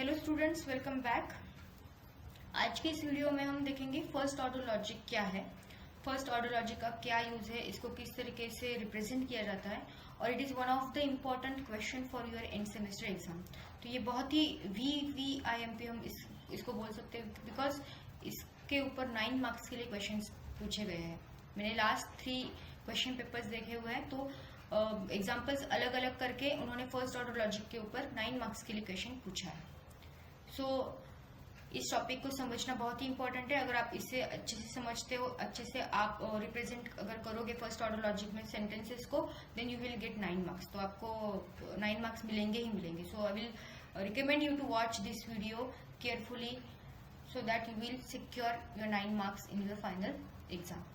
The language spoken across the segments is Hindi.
Hello students, welcome back. आज के इस वीडियो में हम देखेंगे फर्स्ट ऑर्डर लॉजिक क्या है, फर्स्ट ऑर्डर लॉजिक का क्या यूज है, इसको किस तरीके से रिप्रेजेंट किया जाता है और it is one of the important question for your and semester exam. तो ये बहुत ही VVIMP हम इसको बोल सकते हैं बिकॉज इसके ऊपर 9 मार्क्स के लिए क्वेश्चन पूछे गए हैं। मैंने लास्ट 3 क्वेश्चन पेपर्स देखे हुए हैं, तो एग्जाम्पल्स अलग अलग करके उन्होंने फर्स्ट ऑर्डर लॉजिक के ऊपर 9 मार्क्स के लिए क्वेश्चन पूछा है। सो इस टॉपिक को समझना बहुत ही इंपॉर्टेंट है। अगर आप इसे अच्छे से समझते हो, अच्छे से आप रिप्रेजेंट अगर करोगे फर्स्ट ऑर्डर लॉजिक में सेंटेंसेस को, then you will get 9 marks. तो आपको 9 मार्क्स मिलेंगे ही मिलेंगे। So I will recommend you to watch this video carefully so that you will secure your 9 marks in your final exam.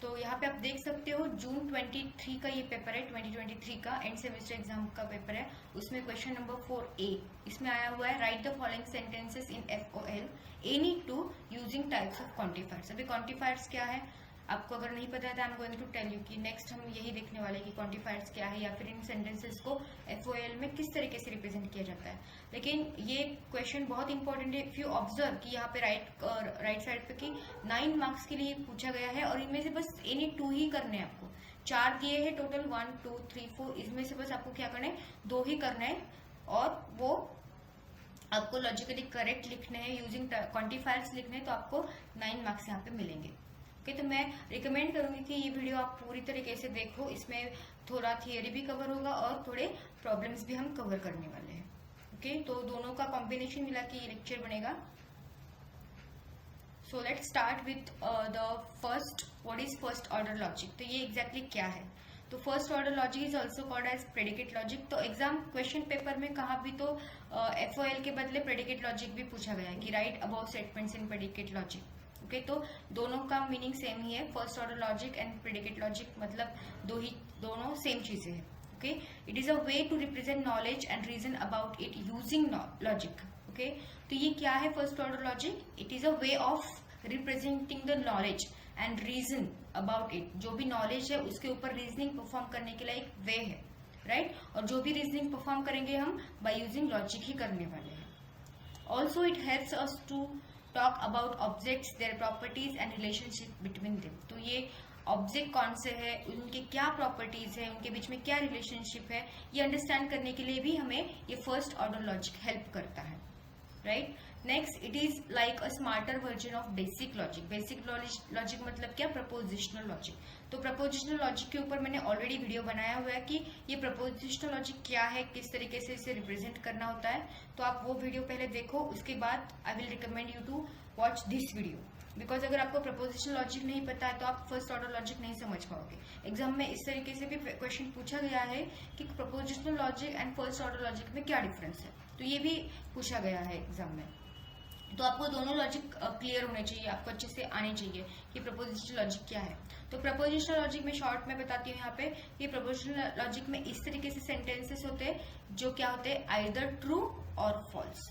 तो यहाँ पे आप देख सकते हो जून 23 का ये पेपर है, 2023 का एंड सेमेस्टर एग्जाम का पेपर है। उसमें क्वेश्चन नंबर 4A इसमें आया हुआ है, write the following sentences in FOL any two using types of quantifiers. अभी क्वांटिफायर्स क्या है आपको अगर नहीं पता है तो I am going to tell you कि नेक्स्ट हम यही देखने वाले हैं कि क्वांटिफायर्स क्या है या फिर इन सेंटेंसेस को FOL में किस तरीके से रिप्रेजेंट किया जाता है। लेकिन ये क्वेश्चन बहुत इंपॉर्टेंट है। इफ यू ऑब्जर्व कि यहाँ पे राइट साइड पे कि 9 मार्क्स के लिए पूछा गया है और इनमें से बस एनी 2 ही करने हैं आपको। 4 दिए हैं टोटल, 1 2 3 4, इसमें से बस आपको क्या करना है, 2 ही करना है और वो आपको लॉजिकली करेक्ट लिखने हैं, यूजिंग क्वांटिफायर्स लिखने हैं, तो आपको 9 मार्क्स यहाँ पे मिलेंगे। ओके, तो मैं रिकमेंड करूंगी कि ये वीडियो आप पूरी तरीके से देखो। इसमें थोड़ा थियरी भी कवर होगा और थोड़े प्रॉब्लम्स भी हम कवर करने वाले हैं। ओके, तो दोनों का कॉम्बिनेशन मिला के ये लेक्चर बनेगा। So let's start with the first, what is first order logic. तो ये एग्जैक्टली क्या है? तो first order logic is also called as predicate logic. तो एग्जाम क्वेश्चन पेपर में कहाँ भी तो FOL के बदले प्रेडिकेट लॉजिक भी पूछा गया है कि write about statements in predicate logic. Okay, तो दोनों का मीनिंग सेम ही है। First order logic and predicate logic मतलब दोनों सेम चीजें हैं। Okay, it is a way to represent knowledge and reason about it using logic. Okay, तो ये क्या है first order logic? It is a way of representing the knowledge and reason about it. जो भी नॉलेज है उसके ऊपर रीजनिंग परफॉर्म करने के लिए एक वे है, राइट? और जो भी रीजनिंग परफॉर्म करेंगे हम बाय यूजिंग लॉजिक ही करने वाले हैं। Also it helps us to talk about objects, their properties and relationship between them. तो ये ऑब्जेक्ट कौन से है, उनके क्या प्रॉपर्टीज है, उनके बीच में क्या रिलेशनशिप है, ये अंडरस्टैंड करने के लिए भी हमें ये फर्स्ट ऑर्डर लॉजिक हेल्प करता है, right? Next, it is like a smarter version of basic logic. Basic logic मतलब क्या? Prepositional logic. तो प्रपोजिशनल लॉजिक के ऊपर मैंने ऑलरेडी वीडियो बनाया हुआ है कि ये प्रपोजिशनल लॉजिक क्या है, किस तरीके से इसे रिप्रेजेंट करना होता है। तो आप वो वीडियो पहले देखो, उसके बाद I will recommend you to watch this video. Because अगर आपको प्रपोजिशनल लॉजिक नहीं पता है तो आप फर्स्ट ऑर्डर लॉजिक नहीं समझ पाओगे। एग्जाम में इस तरीके से भी क्वेश्चन पूछा गया है कि prepositional logic and first order logic में क्या डिफरेंस है, तो ये भी पूछा गया है एग्जाम में। तो आपको दोनों लॉजिक क्लियर होने चाहिए, आपको अच्छे से आने चाहिए कि प्रपोजिशनल लॉजिक क्या है। तो प्रपोजिशनल लॉजिक में शॉर्ट में बताती हूँ यहाँ पे, ये प्रपोजिशनल लॉजिक में इस तरीके से सेंटेंसेस होते हैं जो क्या होते हैं, आइदर ट्रू और फॉल्स।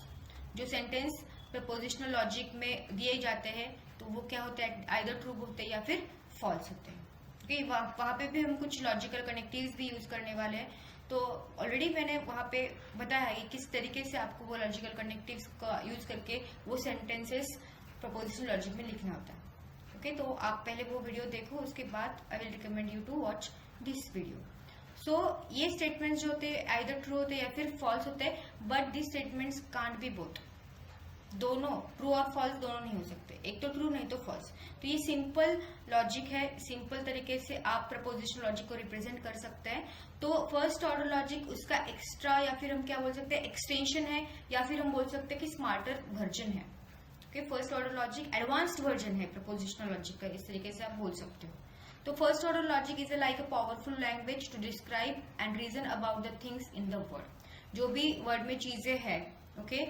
जो सेंटेंस प्रपोजिशनल लॉजिक में दिए जाते हैं तो वो क्या होते हैं, आइदर ट्रू होते हैं या फिर फॉल्स होते हैं। ओके, वहाँ पे भी हम कुछ लॉजिकल कनेक्टिव्स भी यूज करने वाले हैं। तो ऑलरेडी मैंने वहाँ पे बताया है कि किस तरीके से आपको वो लॉजिकल कनेक्टिव्स का यूज करके वो सेंटेंसेस प्रपोजिशनल लॉजिक में लिखना होता है। ओके, तो आप पहले वो वीडियो देखो, उसके बाद I will recommend you to watch this video. So ये स्टेटमेंट्स जो होते हैं आइदर ट्रू होते हैं या फिर फॉल्स होते हैं, but this statements can't be both. दोनों ट्रू और फॉल्स दोनों नहीं हो सकते, एक तो ट्रू नहीं तो फॉल्स। तो ये सिंपल लॉजिक है, सिंपल तरीके से आप प्रपोजिशनल लॉजिक को रिप्रेजेंट कर सकते हैं। तो फर्स्ट ऑर्डर लॉजिक उसका एक्स्ट्रा या फिर हम क्या बोल सकते हैं, एक्सटेंशन है, या फिर हम बोल सकते हैं कि स्मार्टर वर्जन है। Okay, first order logic advanced version है प्रपोजिशनल लॉजिक का, इस तरीके से आप बोल सकते हो। तो first order logic is like a powerful language to describe and reason about the things in the world. जो भी वर्ड में चीजें हैं, ओके,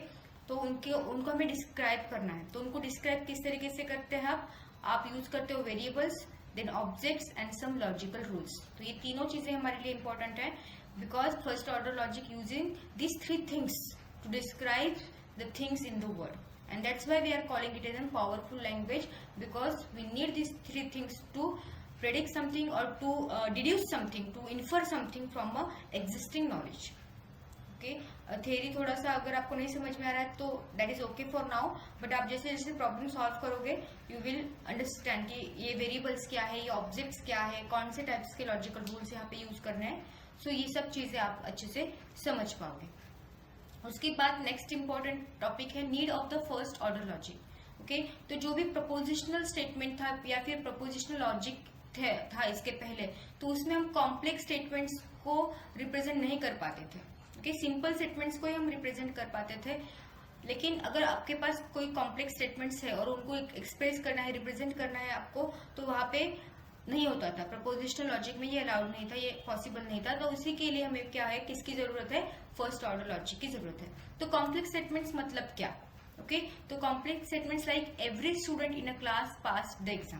तो उनको हमें डिस्क्राइब करना है। तो उनको डिस्क्राइब किस तरीके से करते हैं आप यूज करते हो variables, then objects and some logical rules. तो ये तीनों चीजें हमारे लिए इंपॉर्टेंट है because first order logic using this 3 things to describe the things in the world, and that's why we are calling it as a powerful language, because we need these 3 things to predict something or to deduce something, to infer something from a existing knowledge. Okay, theory थोड़ा सा अगर आपको नहीं समझ में आ रहा है तो that is okay for now, but आप जैसे जैसे प्रॉब्लम सॉल्व करोगे यू विल अंडरस्टैंड कि ये वेरिएबल्स क्या है, ये ऑब्जेक्ट्स क्या है, कौन से टाइप्स के लॉजिकल रूल्स यहाँ पे यूज करने हैं. सो ये सब चीजें आप अच्छे से समझ पाओगे. उसके बाद नेक्स्ट इंपॉर्टेंट टॉपिक है need of the first order logic. Okay, तो जो भी प्रपोजिशनल स्टेटमेंट था या फिर प्रपोजिशनल लॉजिक था इसके पहले, तो उसमें हम कॉम्प्लेक्स स्टेटमेंट्स को रिप्रेजेंट नहीं कर पाते थे. ओके, सिंपल स्टेटमेंट्स को ही हम रिप्रेजेंट कर पाते थे. लेकिन अगर आपके पास कोई कॉम्प्लेक्स स्टेटमेंट्स है और उनको एक्सप्रेस करना है, रिप्रेजेंट करना है आपको, तो वहां पे नहीं होता था. प्रपोजिशनल लॉजिक में ये अलाउड नहीं था, ये पॉसिबल नहीं था. तो उसी के लिए हमें क्या है, किसकी जरूरत है, फर्स्ट ऑर्डर लॉजिक की जरूरत है. तो कॉम्प्लेक्स स्टेटमेंट्स मतलब क्या? ओके, तो complex statements like every student in a class pass the exam.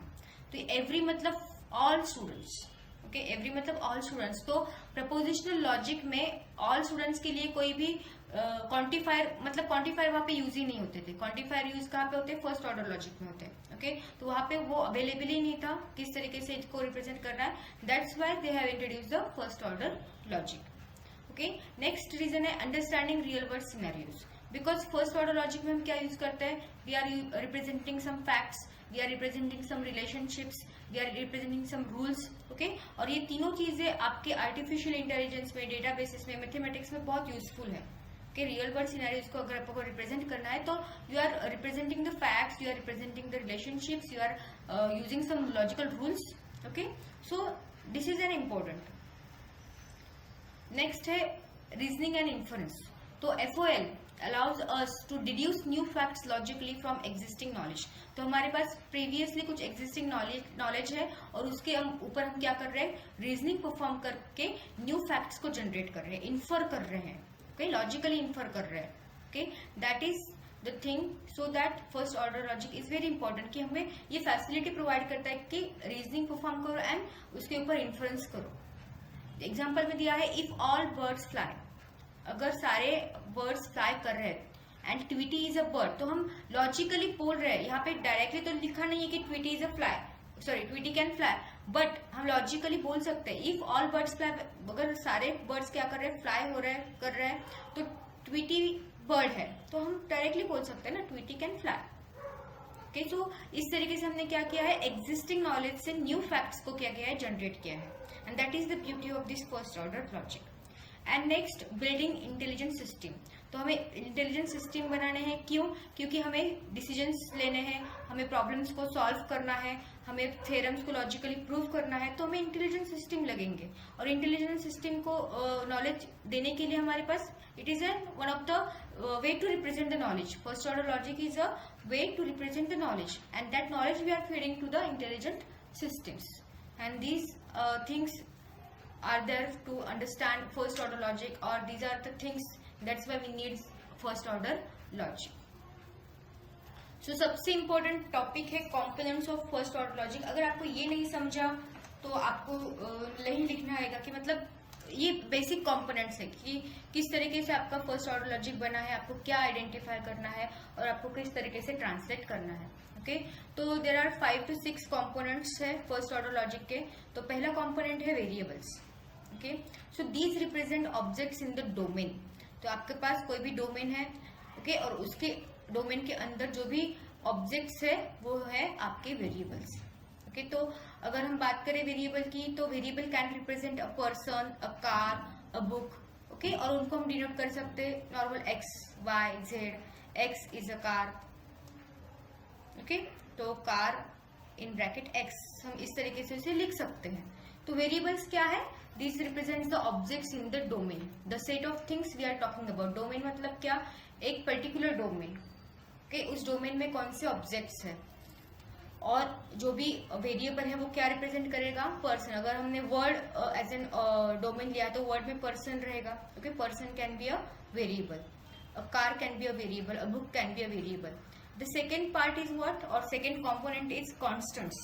तो एवरी मतलब ऑल स्टूडेंट्स. ओके, एवरी मतलब ऑल स्टूडेंट्स. तो प्रपोजिशनल लॉजिक में ऑल स्टूडेंट्स के लिए कोई भी क्वांटिफायर मतलब क्वांटिफायर वहां पे यूज ही नहीं होते थे. क्वांटिफायर यूज कहाँ पे होते हैं, फर्स्ट ऑर्डर लॉजिक में होते हैं. ओके, तो वहां पे वो अवेलेबल ही नहीं था किस तरीके से इसको रिप्रेजेंट करना है. That's why they have introduce the first order logic. Okay, next reason है understanding real world scenarios. Because first order logic में हम क्या यूज करते हैं, we are representing some facts, we are representing some relationships, we are representing some rules. Okay, और ये तीनों चीजें आपके आर्टिफिशियल इंटेलिजेंस में, डेटाबेसिस में, मैथमेटिक्स में बहुत यूजफुल है. कि रियल वर्ल्ड सिनेरियोज को अगर आपको रिप्रेजेंट करना है तो you are representing the facts, you are representing the relationships, you are using some logical rules. Okay, so this is an important. Next है रीजनिंग एंड इन्फरेंस. तो FOL allows us to deduce new facts logically from existing knowledge. तो हमारे पास प्रीवियसली कुछ existing knowledge है और उसके ऊपर हम क्या कर रहे हैं, रीजनिंग परफॉर्म करके न्यू फैक्ट्स को जनरेट कर रहे हैं, इन्फर कर रहे हैं. ओके, लॉजिकली इन्फर कर रहे हैं. Okay, that is the thing. So that first order logic is very important कि हमें ये फैसिलिटी प्रोवाइड करता है कि रीजनिंग परफॉर्म करो एंड उसके ऊपर इन्फ्लुएंस करो. एग्जाम्पल में दिया है इफ ऑल बर्ड्स फ्लाई. अगर सारे बर्ड्स फ्लाई कर रहे हैं and Tweety is a bird, तो हम लॉजिकली बोल रहे हैं. यहाँ पे डायरेक्टली तो लिखा नहीं है कि Tweety is a fly, sorry Tweety can fly, but हम लॉजिकली बोल सकते हैं इफ ऑल बर्ड्स फ्लाई. अगर सारे बर्ड्स क्या कर रहे हैं, फ्लाई हो रहे हैं, कर रहे हैं, तो ट्वीटी बर्ड है, तो हम डायरेक्टली बोल सकते हैं ना ट्वीटी कैन फ्लाई. ओके, सो इस तरीके से हमने क्या किया है, एग्जिस्टिंग नॉलेज से न्यू फैक्ट्स को क्या किया है, जनरेट किया है. And that is the beauty of this first order logic. And next building intelligent system. तो हमें इंटेलिजेंट सिस्टम बनाने हैं, क्यों? क्योंकि हमें डिसीजंस लेने हैं, हमें प्रॉब्लम्स को सॉल्व करना है, हमें थ्योरम्स को लॉजिकली प्रूव करना है, तो हमें इंटेलिजेंट सिस्टम लगेंगे. और इंटेलिजेंट सिस्टम को नॉलेज देने के लिए हमारे पास it is an one of the way to represent the knowledge. First order logic is a way to represent the knowledge and that knowledge we are feeding to the intelligent systems. And these things are there to understand first order logic, or these are the things that's why we need first order logic. So सबसे important topic है components of first order logic. अगर आपको ये नहीं समझा तो आपको नहीं लिखना आएगा कि मतलब ये बेसिक कंपोनेंट्स है कि किस तरीके से आपका फर्स्ट ऑर्डर लॉजिक बना है, आपको क्या आइडेंटिफाई करना है और आपको किस तरीके से ट्रांसलेट करना है. ओके, तो देर आर 5 to 6 कंपोनेंट्स है फर्स्ट ऑर्डर लॉजिक के. तो पहला कंपोनेंट है variables. Okay, so these represent objects in the domain. तो आपके पास कोई भी डोमेन है, ओके, और उसके डोमेन के अंदर जो भी ऑब्जेक्ट्स है वो है आपके वेरिएबल्स. ओके, तो अगर हम बात करें वेरिएबल की, तो variable can represent a person, a car, a book. Okay, और उनको हम डिनोट कर सकते हैं normal x, y, z. X is a car. Okay, तो कार इन ब्रैकेट एक्स हम इस तरीके से उसे लिख सकते हैं. तो वेरिएबल्स क्या है, this represents the objects in the domain, the set of things we are talking about. Domain मतलब क्या, एक पर्टिकुलर डोमेन. ओके, उस डोमेन में कौन से ऑब्जेक्ट्स है, और जो भी वेरिएबल है वो क्या रिप्रेजेंट करेगा, पर्सन. अगर हमने वर्ड एज एन डोमेन लिया तो वर्ड में पर्सन रहेगा. Okay, person can be a variable, a car can be a variable, a book can be a variable. The second part is what, or second component is constants.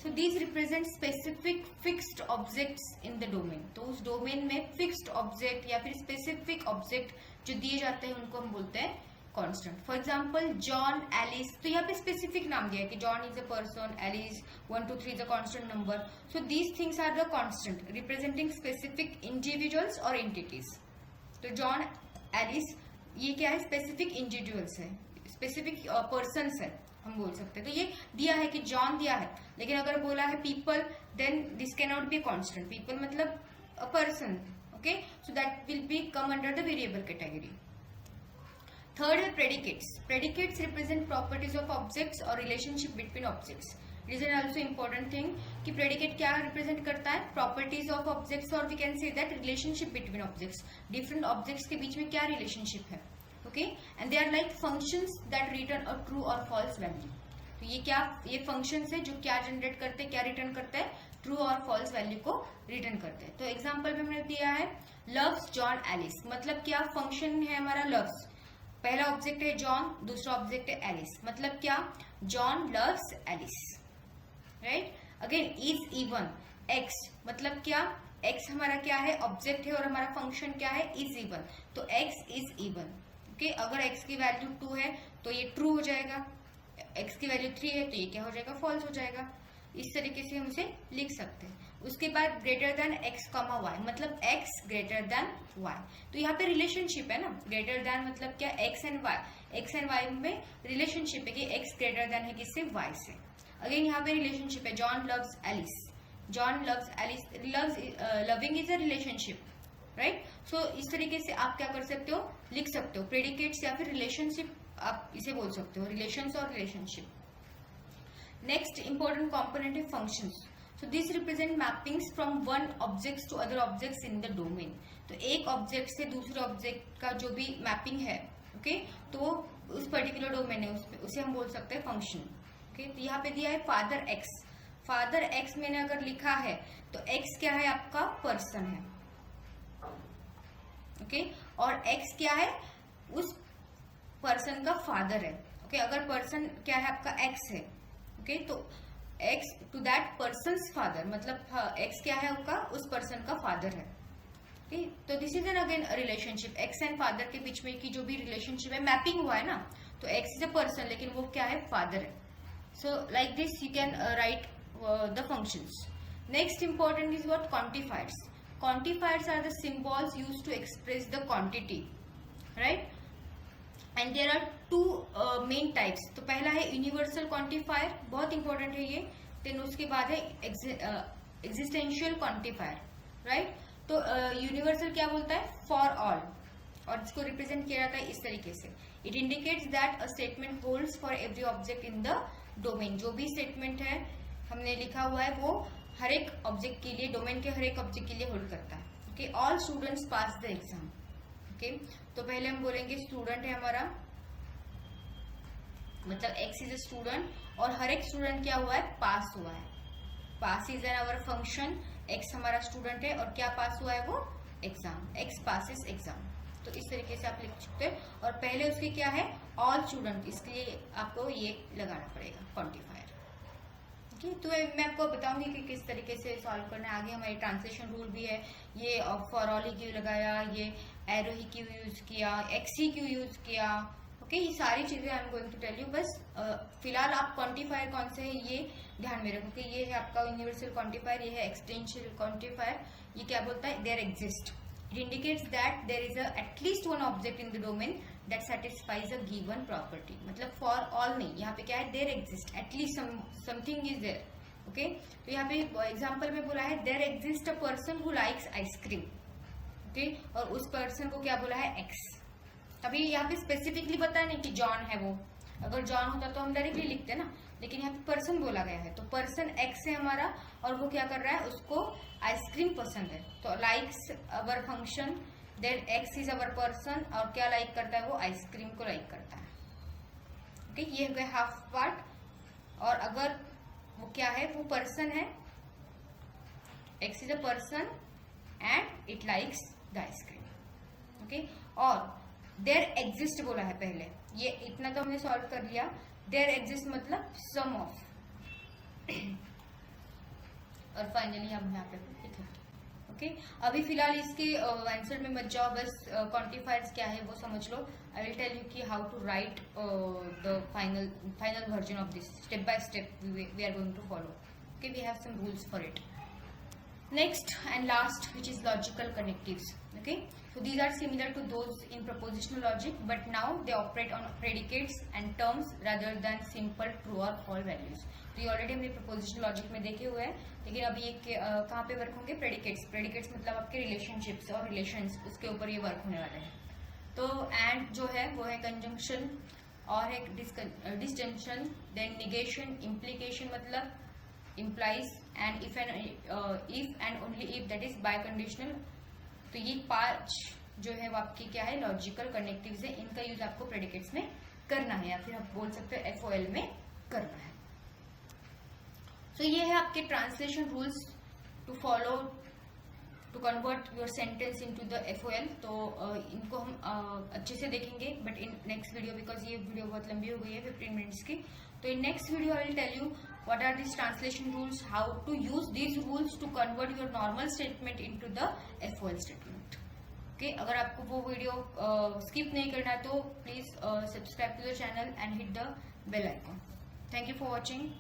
So these represent specific fixed objects in the domain. तो उस डोमेन में fixed object या फिर specific object जो दिए जाते हैं उनको हम बोलते हैं constant. For example, John, Alice. तो यहाँ पे specific नाम दिया है कि John is a person, Alice 1 2 3 is a constant number. So these things are the constant representing specific individuals or entities. तो John एलिस, ये क्या है, स्पेसिफिक इंडिविजुअल्स है, स्पेसिफिक पर्सन्स है हम बोल सकते हैं। तो ये दिया है कि जॉन दिया है, लेकिन अगर बोला है people then this can not be constant. People मतलब a person, okay, so that will be come under the variable category. Third है predicates. Predicates represent properties of objects और relationship between objects. It is also important thing कि प्रेडिकेट क्या रिप्रेजेंट करता है, प्रॉपर्टीज ऑफ ऑब्जेक्ट्स, और we can say that relationship between objects, different objects के बीच में क्या रिलेशनशिप है, okay, and they are like functions that return a true और फॉल्स वैल्यू। तो ये क्या, ये फंक्शंस है जो क्या जनरेट करते हैं, क्या रिटर्न करते हैं, ट्रू और फॉल्स वैल्यू को रिटर्न करते हैं। तो एग्जाम्पल में हमने दिया है लव्स जॉन एलिस, मतलब क्या, फंक्शन है हमारा लव्स, पहला ऑब्जेक्ट है जॉन, दूसरा ऑब्जेक्ट है एलिस, मतलब क्या, John loves Alice, right. Again is even, x मतलब क्या, एक्स हमारा क्या है, ऑब्जेक्ट है, और हमारा फंक्शन क्या है, इज इवन, तो एक्स इज इवन, ओके। अगर एक्स की वैल्यू 2 है तो ये ट्रू हो जाएगा, एक्स की वैल्यू 3 है तो ये क्या हो जाएगा, फॉल्स हो जाएगा। इस तरीके से हम इसे लिख सकते हैं। उसके बाद greater than x comma y, मतलब एक्स ग्रेटर देन वाई, तो यहाँ पे रिलेशनशिप है ना, ग्रेटर देन मतलब क्या, एक्स एंड वाई में रिलेशनशिप है कि एक्स ग्रेटर देन है किससे, वाई से। अगेन यहाँ पे रिलेशनशिप है, John loves Alice, John loves Alice, loving is a relationship, right. So इस तरीके से आप क्या कर सकते हो, लिख सकते हो प्रेडिकेट्स या फिर रिलेशनशिप, आप इसे बोल सकते हो, रिलेशंस और रिलेशनशिप। नेक्स्ट इंपॉर्टेंट कंपोनेंट है functions. So this represent mappings from one objects to other objects in the domain. तो एक ऑब्जेक्ट से दूसरे ऑब्जेक्ट का जो भी मैपिंग है, ओके, तो उस पर्टिकुलर डोमेन है, उसे हम बोल सकते हैं फंक्शन, ओके। तो यहाँ पे दिया है फादर एक्स, फादर एक्स मैंने अगर लिखा है तो एक्स क्या है, आपका पर्सन है, ओके, और एक्स क्या है, उस पर्सन का फादर है, ओके। अगर पर्सन क्या है आपका एक्स है, ओके, तो x to that person's father, मतलब एक्स क्या है आपका, उस पर्सन का फादर है, ओके। तो this is N again relationship, x and father के बीच में की जो भी रिलेशनशिप है, मैपिंग हुआ है ना, तो एक्स इज अ पर्सन लेकिन वो क्या है, फादर है। So like this you can write the functions. Next important is what, quantifiers. Quantifiers are the symbols used to express the quantity, right, and there are two main types. तो पहला है यूनिवर्सल क्वांटिफायर, बहुत इंपॉर्टेंट है ये, देन उसके बाद है एग्जिस्टेंशियल क्वांटिफायर, राइट। तो यूनिवर्सल क्या बोलता है, फॉर ऑल, और इसको रिप्रेजेंट किया जाता है इस तरीके से, it indicates that a statement holds for every object in the domain. जो भी स्टेटमेंट है हमने लिखा हुआ है वो हर एक ऑब्जेक्ट के लिए, डोमेन के हर एक ऑब्जेक्ट के लिए होल्ड करता है, okay. All students pass the exam, okay. तो पहले हम बोलेंगे स्टूडेंट है हमारा, मतलब एक्स इज ए स्टूडेंट, और हर एक स्टूडेंट क्या हुआ है, पास हुआ है, pass is an our function, x हमारा स्टूडेंट है और क्या पास हुआ है वो, एग्जाम, एक्स पासिस एग्जाम। तो इस तरीके से आप लिख सकते हैं, और पहले उसके क्या है, ऑल स्टूडेंट, इसके लिए आपको ये लगाना पड़ेगा क्वांटिफायर, ओके। तो मैं आपको बताऊंगी कि किस तरीके से सॉल्व करना है। आगे हमारी ट्रांसलेशन रूल भी है, ये फॉर ऑल ही क्यों लगाया, ये एरो ही क्यों यूज किया, एक्स ही क्यों यूज किया, ओके, ये सारी चीजें I am going to tell you. बस फिलहाल आप क्वांटिफायर कौन से है ये ध्यान में रखो कि ये है आपका यूनिवर्सल क्वांटिफायर, ये है एक्सटेंशियल क्वांटिफायर। ये क्या बोलता है, there exist, it indicates that there is at least one object in the domain that satisfies a given property. मतलब फॉर ऑल नहीं, यहाँ पे क्या है, there exist at least something is there, okay. तो यहाँ पे एग्जाम्पल में बोला है there exist a person who likes ice cream, okay, और उस पर्सन को क्या बोला है, एक्स। अभी यहाँ पे स्पेसिफिकली बताया नहीं कि जॉन है वो, अगर जॉन होता तो हम डायरेक्टली लिखते ना, लेकिन यहाँ पे पर्सन बोला गया है, तो पर्सन एक्स है हमारा, और वो क्या कर रहा है, उसको आइसक्रीम पसंद है, तो likes our function, then x is our person, और क्या लाइक करता है वो, आइसक्रीम को लाइक करता है, ओके। ये हो गया हाफ पार्ट। और अगर वो क्या है, वो पर्सन है, x is a person and it likes the ice cream, okay. और देयर एग्जिस्ट बोला है पहले, ये इतना तो हमने सॉल्व कर लिया। देयर एग्जिस्ट मतलब सम ऑफ, और फाइनली हम यहाँ पे लिखेंगे, ओके। अभी फिलहाल इसके आंसर में मत जाओ, बस क्वांटिफायर्स क्या है वो समझ लो। आई विल टेल यू कि how to write the final version of this, step by step we are going to follow, okay. We have some rules for it. Next and last, which is logical connectives. Okay, so these are similar to those in propositional logic, but now they operate on predicates and terms rather than simple true or false values. तो ये ऑलरेडी हमने propositional logic में देखे हुए हैं, लेकिन अभी ये कहाँ पे वर्क होंगे? प्रेडिकेट्स. प्रेडिकेट्स मतलब आपके रिलेशनशिप्स और रिलेशंस, उसके ऊपर ये वर्क होने वाले हैं. तो एंड जो है वो है कंजंक्शन और एक डिसजंक्शन, देन निगेशन, इम्प्लीकेशन मतलब implies, and if and only if, that is biconditional. तो ये 5 जो है वो आपकी क्या है? लॉजिकल कनेक्टिव्स है. इनका यूज आपको प्रेडिकेट्स में करना है या फिर आप बोल सकते हो FOL में करना है. तो ये है आपके translation rules to follow to convert your sentence into the FOL. तो इनको हम अच्छे से देखेंगे but in next video, because ये वीडियो बहुत लंबी हो गई है 15 मिनट्स की. तो in next video I will tell you what are these translation rules, how to use these rules to convert your normal statement into the FOL statement. Okay, अगर आपको वो वीडियो skip नहीं करना है तो please subscribe to the channel and hit the bell icon. Thank you for watching.